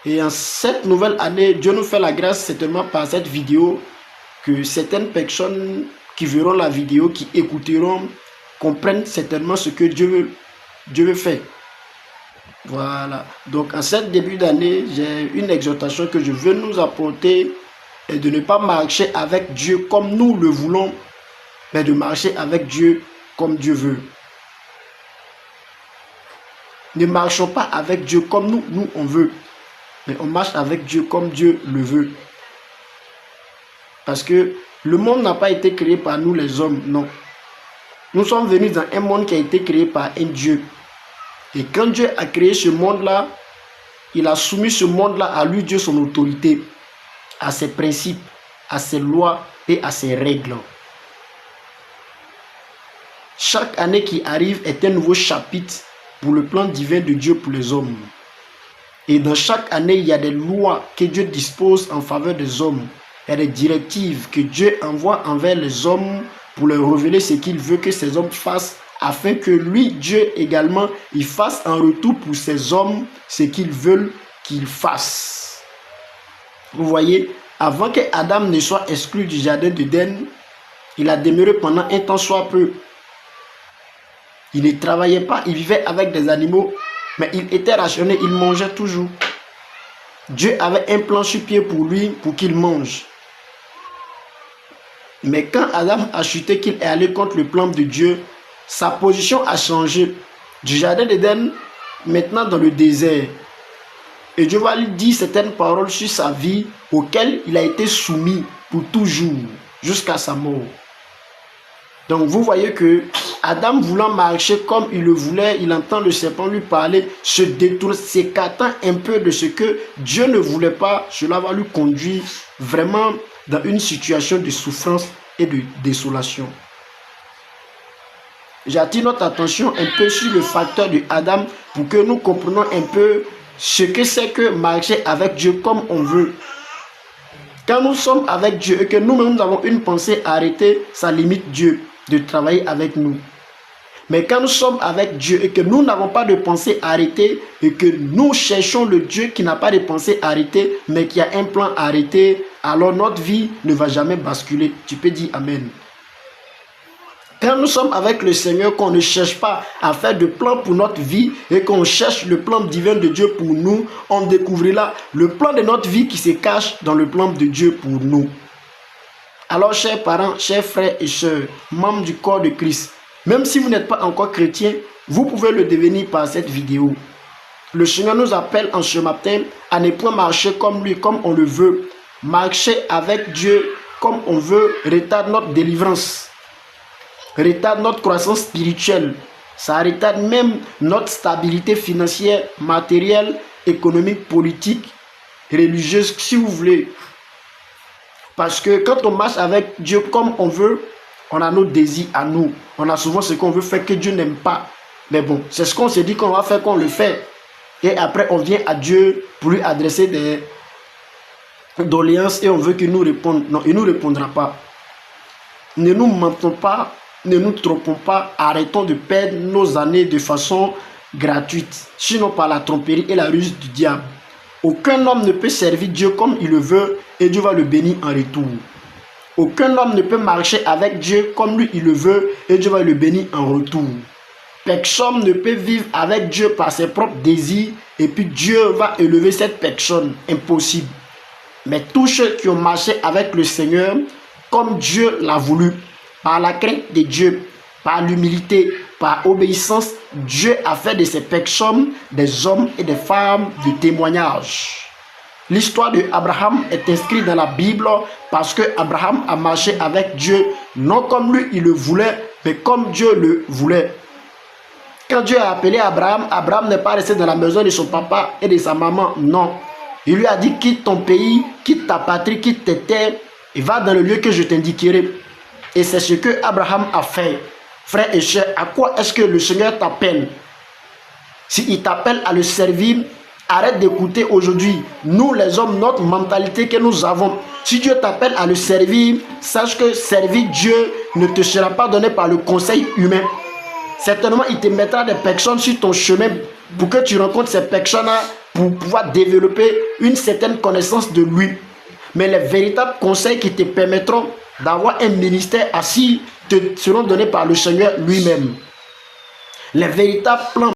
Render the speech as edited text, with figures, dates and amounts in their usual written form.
Et en cette nouvelle année, Dieu nous fait la grâce certainement par cette vidéo que certaines personnes qui verront la vidéo, qui écouteront, comprennent certainement ce que Dieu veut faire. Voilà. Donc en cette début d'année, j'ai une exhortation que je veux nous apporter et de ne pas marcher avec Dieu comme nous le voulons, mais de marcher avec Dieu comme Dieu veut. Ne marchons pas avec Dieu comme nous on veut, mais on marche avec Dieu comme Dieu le veut. Parce que le monde n'a pas été créé par nous les hommes, non. Nous sommes venus dans un monde qui a été créé par un Dieu. Et quand Dieu a créé ce monde-là, il a soumis ce monde-là à lui, Dieu, son autorité, à ses principes, à ses lois et à ses règles. Chaque année qui arrive est un nouveau chapitre pour le plan divin de Dieu pour les hommes. Et dans chaque année, il y a des lois que Dieu dispose en faveur des hommes. Il y a des directives que Dieu envoie envers les hommes pour leur révéler ce qu'il veut que ces hommes fassent, afin que lui, Dieu également, il fasse en retour pour ces hommes ce qu'ils veulent qu'ils fassent. Vous voyez, avant que Adam ne soit exclu du jardin d'Éden, il a demeuré pendant un temps soit peu. Il ne travaillait pas, il vivait avec des animaux, mais il était rationné, il mangeait toujours. Dieu avait un plan sur pied pour lui, pour qu'il mange. Mais quand Adam a chuté, qu'il est allé contre le plan de Dieu, sa position a changé. Du jardin d'Éden, maintenant dans le désert. Et Dieu va lui dire certaines paroles sur sa vie auxquelles il a été soumis pour toujours, jusqu'à sa mort. Donc vous voyez que Adam voulant marcher comme il le voulait, il entend le serpent lui parler, se détourne, s'écartant un peu de ce que Dieu ne voulait pas. Cela va lui conduire vraiment dans une situation de souffrance et de désolation. J'attire notre attention un peu sur le facteur de Adam pour que nous comprenions un peu ce que c'est que marcher avec Dieu comme on veut. Quand nous sommes avec Dieu et que nous-mêmes avons une pensée arrêtée, ça limite Dieu de travailler avec nous. Mais quand nous sommes avec Dieu et que nous n'avons pas de pensée arrêtée et que nous cherchons le Dieu qui n'a pas de pensée arrêtée mais qui a un plan arrêté, alors notre vie ne va jamais basculer. Tu peux dire Amen. Quand nous sommes avec le Seigneur, qu'on ne cherche pas à faire de plan pour notre vie et qu'on cherche le plan divin de Dieu pour nous, on découvrira le plan de notre vie qui se cache dans le plan de Dieu pour nous. Alors, chers parents, chers frères et sœurs, membres du corps de Christ, même si vous n'êtes pas encore chrétien, vous pouvez le devenir par cette vidéo. Le Seigneur nous appelle en ce matin à ne point marcher comme lui, comme on le veut. Marcher avec Dieu comme on veut retarde notre délivrance, retarde notre croissance spirituelle. Ça retarde même notre stabilité financière, matérielle, économique, politique, religieuse, si vous voulez. Parce que quand on marche avec Dieu comme on veut, on a nos désirs à nous. On a souvent ce qu'on veut faire que Dieu n'aime pas. Mais bon, c'est ce qu'on s'est dit qu'on va faire, qu'on le fait. Et après, on vient à Dieu pour lui adresser des doléances et on veut qu'il nous réponde. Non, il ne nous répondra pas. Ne nous mentons pas, ne nous trompons pas. Arrêtons de perdre nos années de façon gratuite, sinon par la tromperie et la ruse du diable. Aucun homme ne peut servir Dieu comme il le veut et Dieu va le bénir en retour. Aucun homme ne peut marcher avec Dieu comme lui il le veut et Dieu va le bénir en retour. Personne ne peut vivre avec Dieu par ses propres désirs et puis Dieu va élever cette personne. Impossible. Mais tous ceux qui ont marché avec le Seigneur comme Dieu l'a voulu, par la crainte de Dieu, par l'humilité, par obéissance, Dieu a fait de ces personnes des hommes et des femmes de témoignage. L'histoire d'Abraham est inscrite dans la Bible parce que Abraham a marché avec Dieu, non comme lui il le voulait, mais comme Dieu le voulait. Quand Dieu a appelé Abraham, Abraham n'est pas resté dans la maison de son papa et de sa maman, non. Il lui a dit quitte ton pays, quitte ta patrie, quitte tes terres et va dans le lieu que je t'indiquerai. Et c'est ce que Abraham a fait. Frères et sœurs, à quoi est-ce que le Seigneur t'appelle? S'il t'appelle à le servir, arrête d'écouter aujourd'hui. Nous les hommes, notre mentalité que nous avons. Si Dieu t'appelle à le servir, sache que servir Dieu ne te sera pas donné par le conseil humain. Certainement, il te mettra des personnes sur ton chemin pour que tu rencontres ces personnes-là pour pouvoir développer une certaine connaissance de lui. Mais les véritables conseils qui te permettront d'avoir un ministère assis te seront donnés par le Seigneur lui-même. Les véritables plans